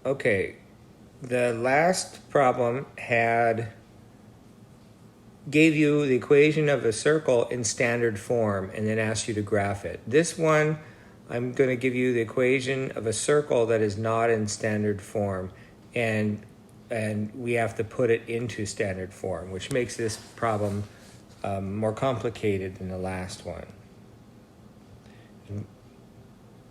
Okay, the last problem gave you the equation of a circle in standard form and then asked you to graph it. This one, I'm going to give you the equation of a circle that is not in standard form, and we have to put it into standard form, which makes this problem more complicated than the last one.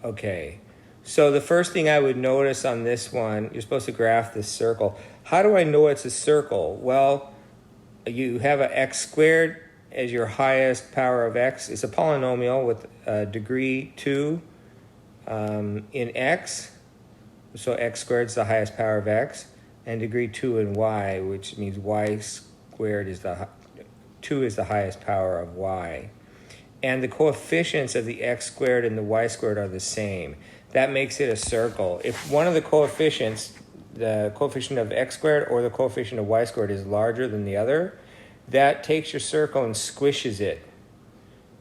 Okay, so the first thing I would notice on this one, you're supposed to graph this circle. How do I know it's a circle? Well, you have an x squared as your highest power of x. It's a polynomial with degree 2 in x, so x squared is the highest power of x, and degree 2 in y, which means y squared is 2 is the highest power of y. And the coefficients of the x squared and the y squared are the same. That makes it a circle. If one of the coefficients, the coefficient of x squared or the coefficient of y squared, is larger than the other, that takes your circle and squishes it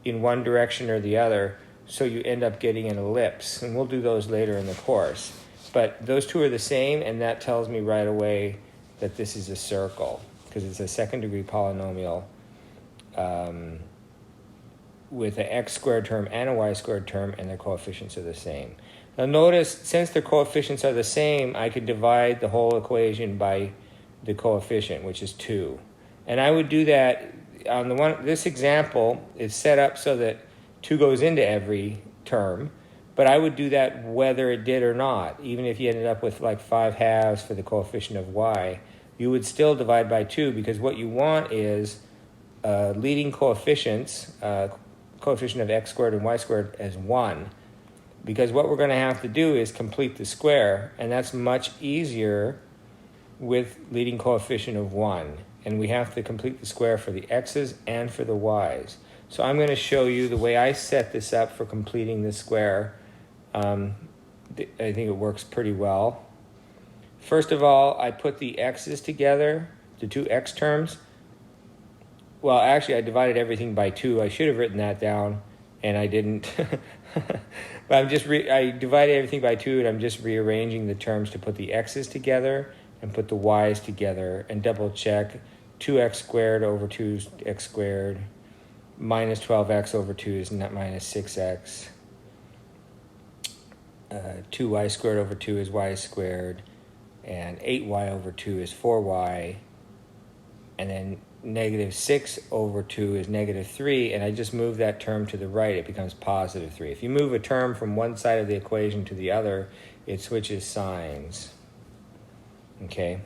in one direction or the other, so you end up getting an ellipse. And we'll do those later in the course. But those two are the same, and that tells me right away that this is a circle, because it's a second degree polynomial with an x squared term and a y squared term, and their coefficients are the same. Now notice, since their coefficients are the same, I could divide the whole equation by the coefficient, which is 2. And I would do that on this example is set up so that 2 goes into every term, but I would do that whether it did or not. Even if you ended up with like 5 halves for the coefficient of y, you would still divide by 2, because what you want is leading coefficients, coefficient of x squared and y squared, as 1. Because what we're going to have to do is complete the square, and that's much easier with leading coefficient of 1. And we have to complete the square for the x's and for the y's. So I'm going to show you the way I set this up for completing the square. I think it works pretty well. First of all, I put the x's together, the two x terms. Well, actually, I divided everything by 2. I should have written that down, and I didn't. But I divided everything by 2, and I'm just rearranging the terms to put the x's together and put the y's together and double check. 2x squared over 2 is x squared. Minus 12x over 2 is minus 6x. 2y squared over 2 is y squared. And 8y over 2 is 4y. And then negative 6 over 2 is negative 3. And I just move that term to the right. It becomes positive 3. If you move a term from one side of the equation to the other, it switches signs. Okay?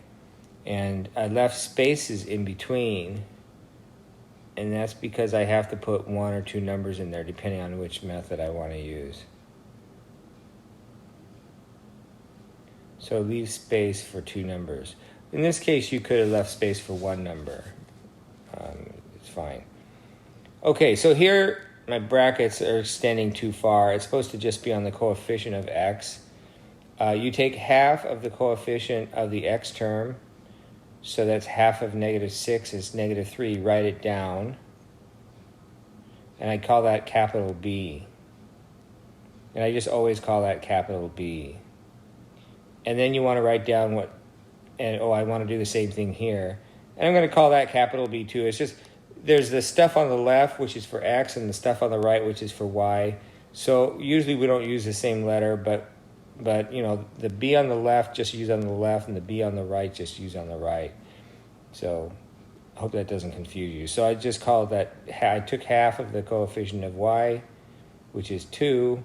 And I left spaces in between, and that's because I have to put 1 or 2 numbers in there depending on which method I want to use. So leave space for 2 numbers. In this case, you could have left space for 1 number. It's fine. Okay, so here my brackets are extending too far. It's supposed to just be on the coefficient of x. You take half of the coefficient of the x term, so that's half of negative 6 is negative 3. Write it down. And I call that capital B. And I just always call that capital B. And then you want to write down I want to do the same thing here. And I'm going to call that capital B too. It's just, there's the stuff on the left, which is for x, and the stuff on the right, which is for y. So usually we don't use the same letter, but you know, the B on the left, just use on the left, and the B on the right, just use on the right. So I hope that doesn't confuse you. So I just called that, I took half of the coefficient of y, which is 2,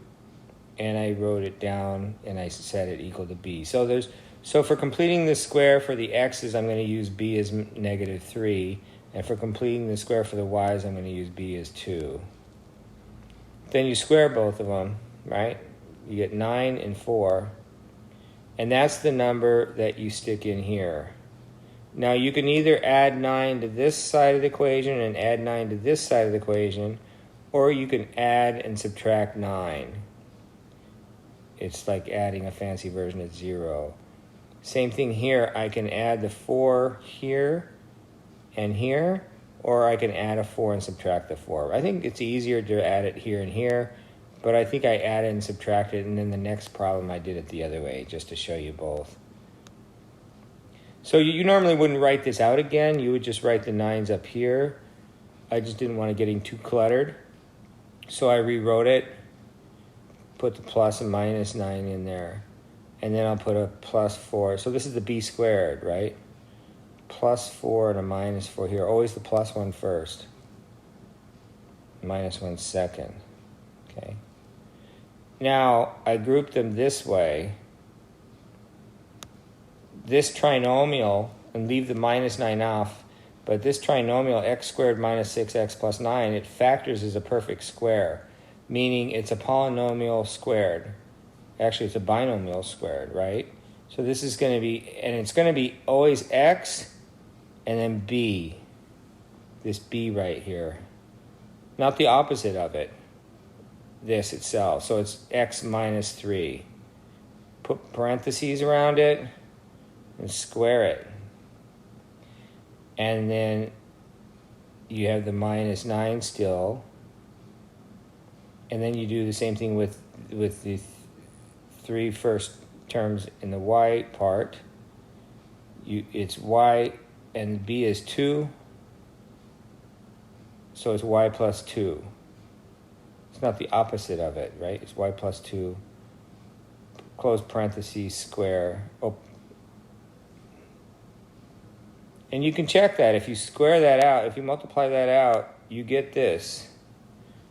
and I wrote it down, and I set it equal to B. So for completing the square for the x's, I'm going to use B as negative 3, and for completing the square for the y's, I'm going to use B as 2. Then you square both of them, right? You get 9 and 4, and that's the number that you stick in here. Now you can either add 9 to this side of the equation and add 9 to this side of the equation, or you can add and subtract 9. It's like adding a fancy version of 0. Same thing here. I can add the 4 here and here, or I can add a 4 and subtract the 4. I think it's easier to add it here and here, but I think I added and subtracted, and then the next problem I did it the other way, just to show you both. So you normally wouldn't write this out again. You would just write the 9s up here. I just didn't want it getting too cluttered. So I rewrote it, put the plus and minus 9 in there. And then I'll put a plus 4. So this is the b squared, right? Plus 4 and a minus 4 here. Always the plus 1 first. Minus 1 second. Okay. Now, I grouped them this way. This trinomial, and leave the minus 9 off, but this trinomial, x squared minus 6x plus 9, it factors as a perfect square, meaning it's a polynomial squared. Actually, it's a binomial squared, right? So this is going to be, and it's going to be always x and then b. This b right here. Not the opposite of it. This itself. So it's x minus 3. Put parentheses around it and square it. And then you have the minus 9 still. And then you do the same thing with the 3 first terms in the y part. It's y and b is 2. So it's y plus 2. It's not the opposite of it, right? It's y plus 2. Close parentheses, square. Oh. And you can check that. If you square that out, if you multiply that out, you get this.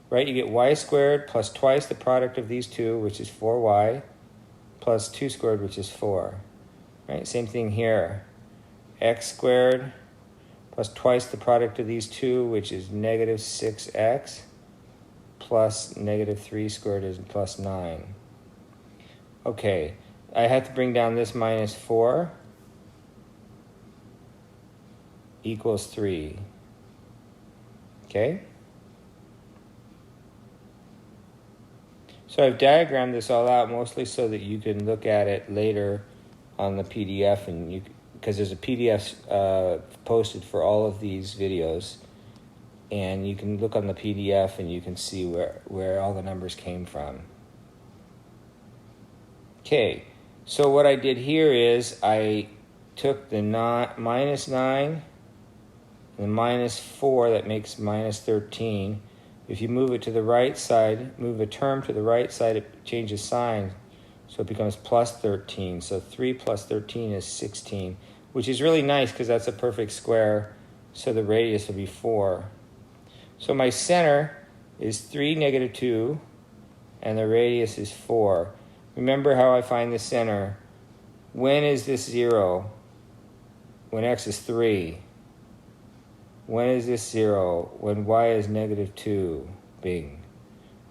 Right? You get y squared plus twice the product of these two, which is 4y, plus 2 squared, which is 4. Right? Same thing here. X squared plus twice the product of these two, which is negative 6x, plus negative 3 squared is plus 9. Okay, I have to bring down this minus 4 equals 3. Okay? So I've diagrammed this all out mostly so that you can look at it later on the PDF, and because there's a PDF posted for all of these videos, and you can look on the PDF and you can see where all the numbers came from. Okay, so what I did here is I took the minus 9 and the minus 4, that makes minus 13. If you move it to the right side, move a term to the right side, it changes sign, so it becomes plus 13. So 3 plus 13 is 16, which is really nice because that's a perfect square, so the radius will be 4. So my center is 3, negative 2, and the radius is 4. Remember how I find the center. When is this 0? When x is 3. When is this 0? When y is negative 2. Bing.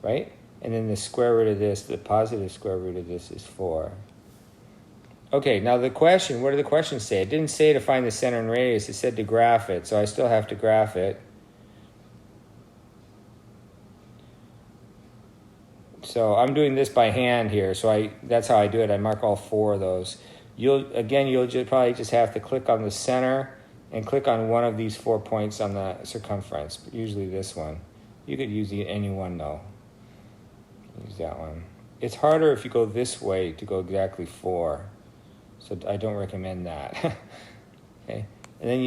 Right? And then the square root of this, the positive square root of this is 4. Okay, now the question, what did the question say? It didn't say to find the center and radius. It said to graph it, so I still have to graph it. So I'm doing this by hand here, so that's how I do it. I mark all 4 of those. You'll probably just have to click on the center and click on one of these 4 points on the circumference, usually this one. You could use any one though. Use that one. It's harder if you go this way to go exactly 4, so I don't recommend that. Okay, and then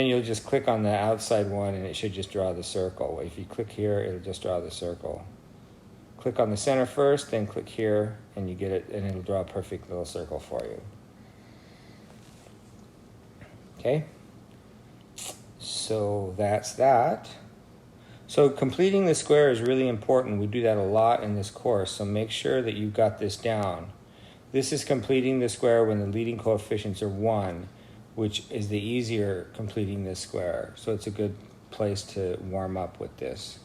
you'll just click on the outside one, and it should just draw the circle. If you click here, it'll just draw the circle. Click on the center first, then click here, and you get it, and it'll draw a perfect little circle for you. Okay, so that's that. So completing the square is really important. We do that a lot in this course, so make sure that you've got this down. This is completing the square when the leading coefficients are 1, which is the easier completing this square. So it's a good place to warm up with this.